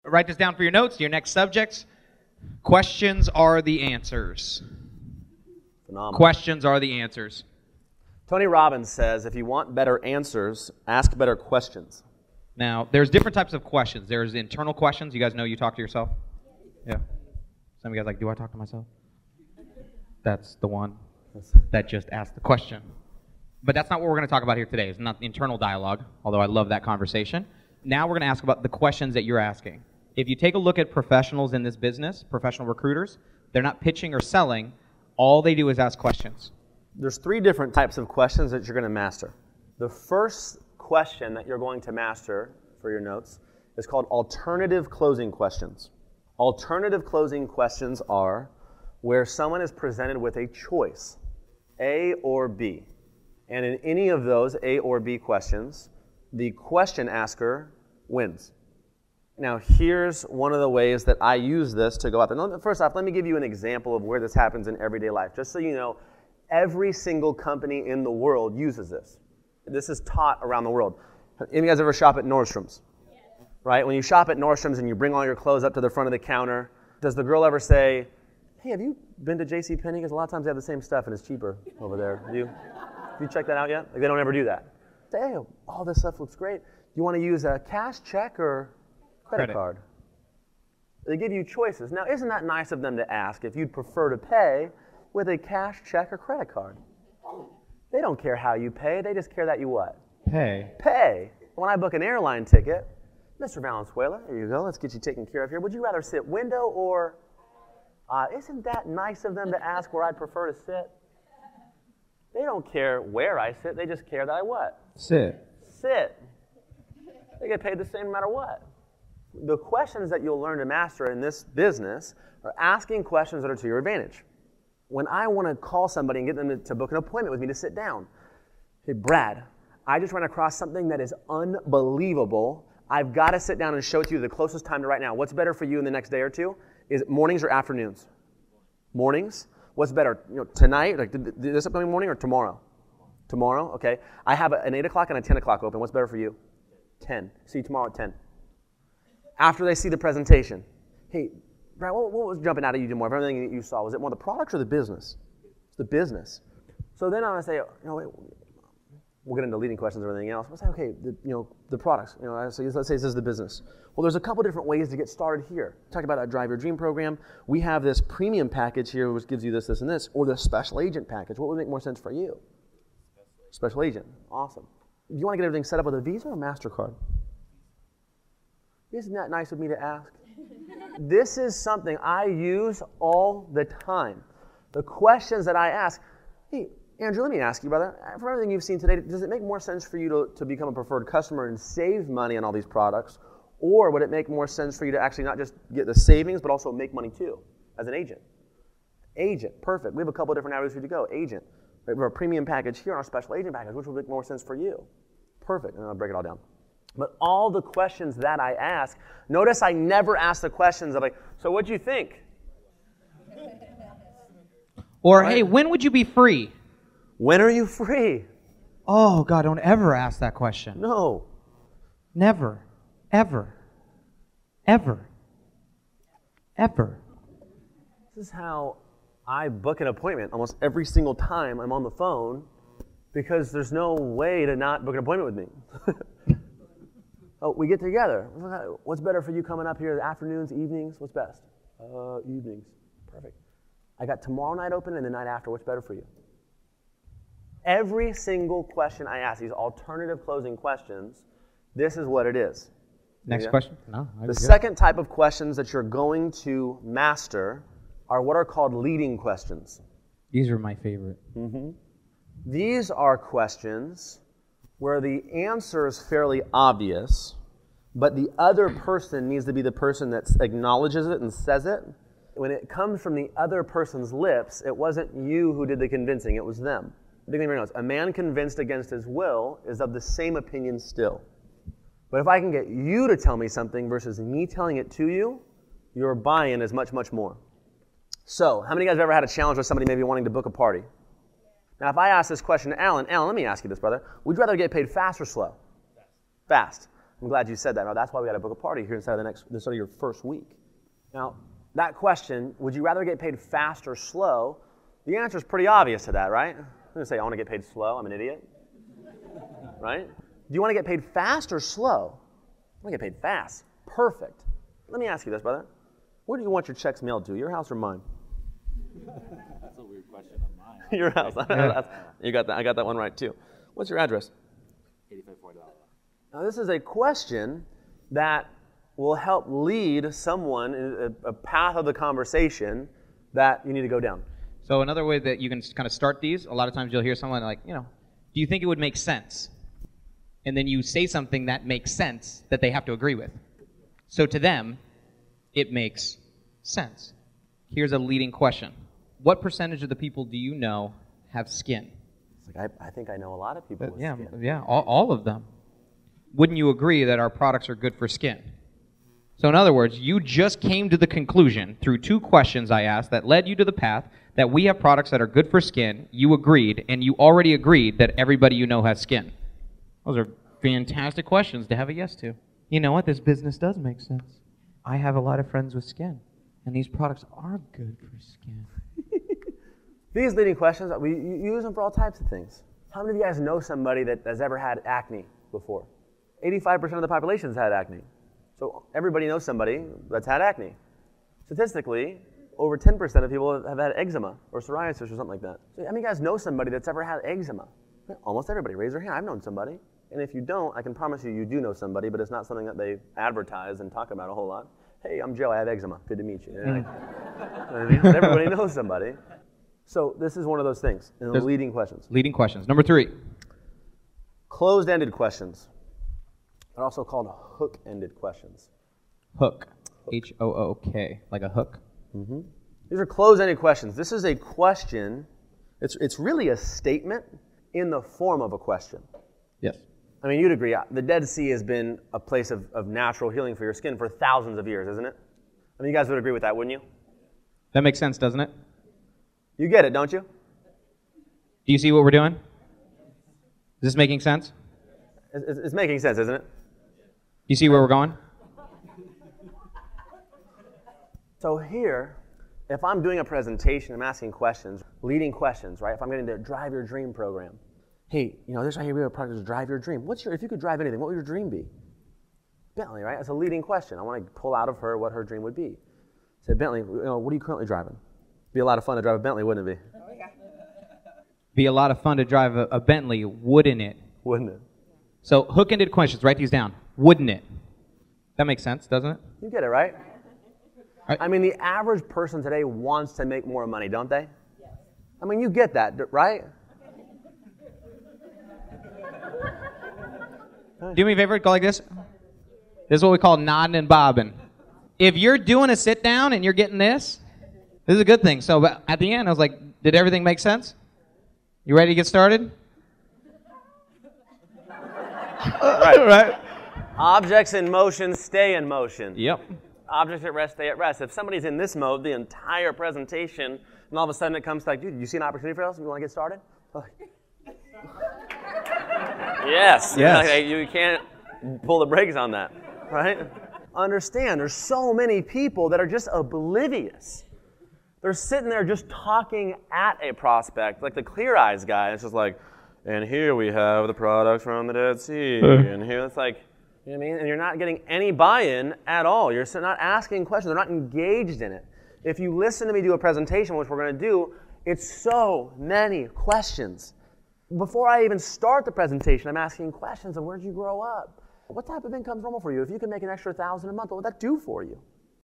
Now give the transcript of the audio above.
write this down for your notes. Your next subjects. Questions are the answers. Phenomenal. Questions are the answers. Tony Robbins says, if you want better answers, ask better questions. Now, there's different types of questions. There's internal questions. You guys know you talk to yourself? Yeah. Some of you guys are like, do I talk to myself? That's the one that just asked the question. But that's not what we're going to talk about here today. It's not the internal dialogue, although I love that conversation. Now we're going to ask about the questions that you're asking. If you take a look at professionals in this business, professional recruiters, they're not pitching or selling. All they do is ask questions. There's 3 different types of questions that you're going to master. The first question that you're going to master for your notes is called alternative closing questions. Alternative closing questions are where someone is presented with a choice, A or B. And in any of those A or B questions, the question asker wins. Now, here's one of the ways that I use this to go out there. First off, let me give you an example of where this happens in everyday life. Just so you know, every single company in the world uses this. This is taught around the world. Any of you guys ever shop at Nordstrom's? Yeah. Right? When you shop at Nordstrom's and you bring all your clothes up to the front of the counter, does the girl ever say, hey, have you been to JCPenney? Because a lot of times they have the same stuff and it's cheaper over there. Have you checked that out yet? Like, they don't ever do that. Say, hey, all this stuff looks great. You want to use a cash, check, or credit card? They give you choices. Now, isn't that nice of them to ask if you'd prefer to pay with a cash, check, or credit card? They don't care how you pay. They just care that you what? Pay. Pay. When I book an airline ticket, Mr. Valenzuela, here you go. Let's get you taken care of here. Would you rather sit window or... isn't that nice of them to ask where I'd prefer to sit? They don't care where I sit. They just care that I what? Sit. Sit. They get paid the same no matter what. The questions that you'll learn to master in this business are asking questions that are to your advantage. When I want to call somebody and get them to book an appointment with me to sit down, hey, Brad, I just ran across something that is unbelievable. I've got to sit down and show it to you the closest time to right now. What's better for you in the next day or two? Is it mornings or afternoons? Mornings? What's better? Tonight, like this upcoming morning, or tomorrow? Tomorrow, okay. I have an 8 o'clock and a 10 o'clock open. What's better for you? 10. See you tomorrow at 10. After they see the presentation, hey, Brad, what was jumping out at you more of everything that you saw? Was it more the products or the business? It's the business. So then I'm going to say, we'll get into leading questions and everything else. We'll say, okay, the products. So let's say this is the business. Well, there's a couple different ways to get started here. Talk about that Drive Your Dream program. We have this premium package here, which gives you this, this, and this, or the special agent package. What would make more sense for you? Special agent. Awesome. Do you want to get everything set up with a Visa or MasterCard? Isn't that nice of me to ask? This is something I use all the time. The questions that I ask, hey, Andrew, let me ask you, brother, from everything you've seen today, does it make more sense for you to become a preferred customer and save money on all these products? Or would it make more sense for you to actually not just get the savings, but also make money too, as an agent? Agent, perfect. We have a couple different avenues for you to go. Agent. We have our premium package here and our special agent package, which would make more sense for you. Perfect. And I'll break it all down. But all the questions that I ask, notice I never ask the questions of like, so what'd you think? Or, hey, when would you be free? When are you free? Oh, God, don't ever ask that question. No. Never. Ever. Ever. Ever. This is how I book an appointment almost every single time I'm on the phone because there's no way to not book an appointment with me. Oh, we get together. What's better for you coming up here? Afternoons, evenings? What's best? Evenings. Perfect. I got tomorrow night open and the night after. What's better for you? Every single question I ask, these alternative closing questions, this is what it is. Next question? No. The second type of questions that you're going to master are what are called leading questions. These are my favorite. Mm-hmm. These are questions where the answer is fairly obvious, but the other person needs to be the person that acknowledges it and says it. When it comes from the other person's lips, it wasn't you who did the convincing, it was them. Big thing to notice, a man convinced against his will is of the same opinion still. But if I can get you to tell me something versus me telling it to you, your buy-in is much, much more. So, how many of you guys have ever had a challenge with somebody maybe wanting to book a party? Now, if I ask this question to Alan, let me ask you this, brother. Would you rather get paid fast or slow? Fast. I'm glad you said that. Now, that's why we got to book a party here instead of your first week. Now, that question, would you rather get paid fast or slow? The answer is pretty obvious to that, right? I'm going to say, I want to get paid slow. I'm an idiot. Right? Do you want to get paid fast or slow? I want to get paid fast. Perfect. Let me ask you this, brother. Where do you want your checks mailed to, your house or mine? That's a weird question on mine. Your house. You got that. I got that one right, too. What's your address? 8540. Now, this is a question that will help lead someone in a path of the conversation that you need to go down. So another way that you can kind of start these, a lot of times you'll hear someone like, do you think it would make sense? And then you say something that makes sense that they have to agree with. So to them, it makes sense. Here's a leading question. What percentage of the people do you know have skin? It's like, I think I know a lot of people with skin. Yeah, all of them. Wouldn't you agree that our products are good for skin? So in other words, you just came to the conclusion through 2 questions I asked that led you to the path that we have products that are good for skin. You agreed, and you already agreed that everybody you know has skin. Those are fantastic questions to have a yes to. You know what? This business does make sense. I have a lot of friends with skin, and these products are good for skin. These leading questions, we use them for all types of things. How many of you guys know somebody that has ever had acne before? 85% of the population has had acne. So everybody knows somebody that's had acne. Statistically, over 10% of people have had eczema or psoriasis or something like that. So how many of you guys know somebody that's ever had eczema? Almost everybody. Raise your hand. I've known somebody. And if you don't, I can promise you, you do know somebody, but it's not something that they advertise and talk about a whole lot. Hey, I'm Joe. I have eczema. Good to meet you. But everybody knows somebody. So this is one of those things. And the leading questions. Leading questions. Number 3. Closed-ended questions. They're also called hook-ended questions. Hook. H-O-O-K. Like a hook. Mm-hmm. These are closed-ended questions. This is a question. It's really a statement in the form of a question. Yes. I mean, you'd agree. The Dead Sea has been a place of natural healing for your skin for thousands of years, isn't it? I mean, you guys would agree with that, wouldn't you? That makes sense, doesn't it? You get it, don't you? Do you see what we're doing? Is this making sense? It's making sense, isn't it? You see where we're going? So here, if I'm doing a presentation, I'm asking questions, leading questions, right? If I'm getting to Drive Your Dream program. Hey, this right here, we have a product to Drive Your Dream. If you could drive anything, what would your dream be? Bentley, right? That's a leading question. I want to pull out of her what her dream would be. Say, Bentley, what are you currently driving? Be a lot of fun to drive a Bentley, wouldn't it be? Oh, yeah. Be a lot of fun to drive a Bentley, wouldn't it? Wouldn't it? So hook-ended questions, write these down. Wouldn't it? That makes sense, doesn't it? You get it, right? Right. I mean, the average person today wants to make more money, don't they? Yes. I mean, you get that, right? Do me a favor, go like this. This is what we call nodding and bobbing. If you're doing a sit down and you're getting this is a good thing. So at the end, I was like, did everything make sense? You ready to get started? Right. Objects in motion stay in motion. Yep. Objects at rest stay at rest. If somebody's in this mode the entire presentation, and all of a sudden it comes like, dude, you see an opportunity for us? You want to get started? Yes. You can't pull the brakes on that, right? Understand, there's so many people that are just oblivious. They're sitting there just talking at a prospect, like the Clear Eyes guy. It's just like, and here we have the products from the Dead Sea. And here it's like, you know what I mean? And you're not getting any buy-in at all. You're not asking questions. They're not engaged in it. If you listen to me do a presentation, which we're going to do, it's so many questions. Before I even start the presentation, I'm asking questions of where'd you grow up? What type of income is normal for you? If you can make an extra $1,000 a month, what would that do for you?